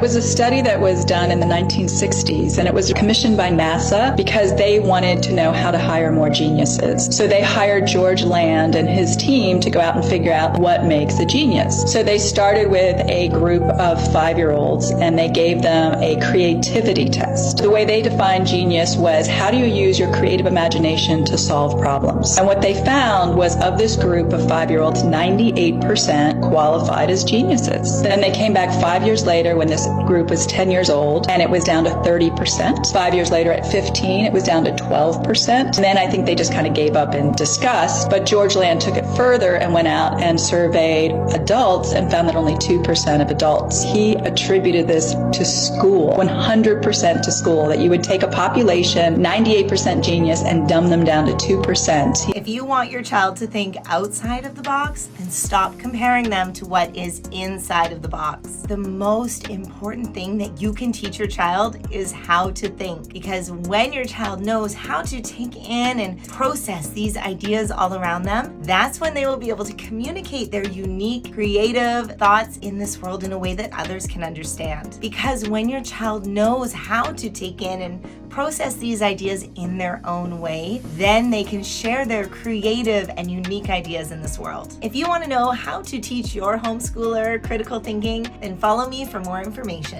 was a study that was done in the 1960s, and it was commissioned by NASA because they wanted to know how to hire more geniuses. So they hired George Land and his team to go out and figure out what makes a genius. So they started with a group of 5-year-olds, and they gave them a creativity test. The way they defined genius was, how do you use your creative imagination to solve problems? And what they found was, of this group of 5-year-olds, 98% qualified as geniuses. Then they came back 5 years later when this group was 10 years old, and it was down to 30%. 5 years later at 15, it was down to 12%. And then I think they just kind of gave up in disgust. But George Land took it further and went out and surveyed adults and found that only 2% of adults. He attributed this to school, 100% to school, that you would take a population, 98% genius, and dumb them down to 2%. If you want your child to think outside of the box, then stop comparing them to what is inside of the box. The most important thing that you can teach your child is how to think, because when your child knows how to take in and process these ideas all around them, that's when they will be able to communicate their unique, creative thoughts in this world in a way that others can understand. Because when your child knows how to take in and process these ideas in their own way, then they can share their creative and unique ideas in this world. If you want to know how to teach your homeschooler critical thinking, then follow me for more information.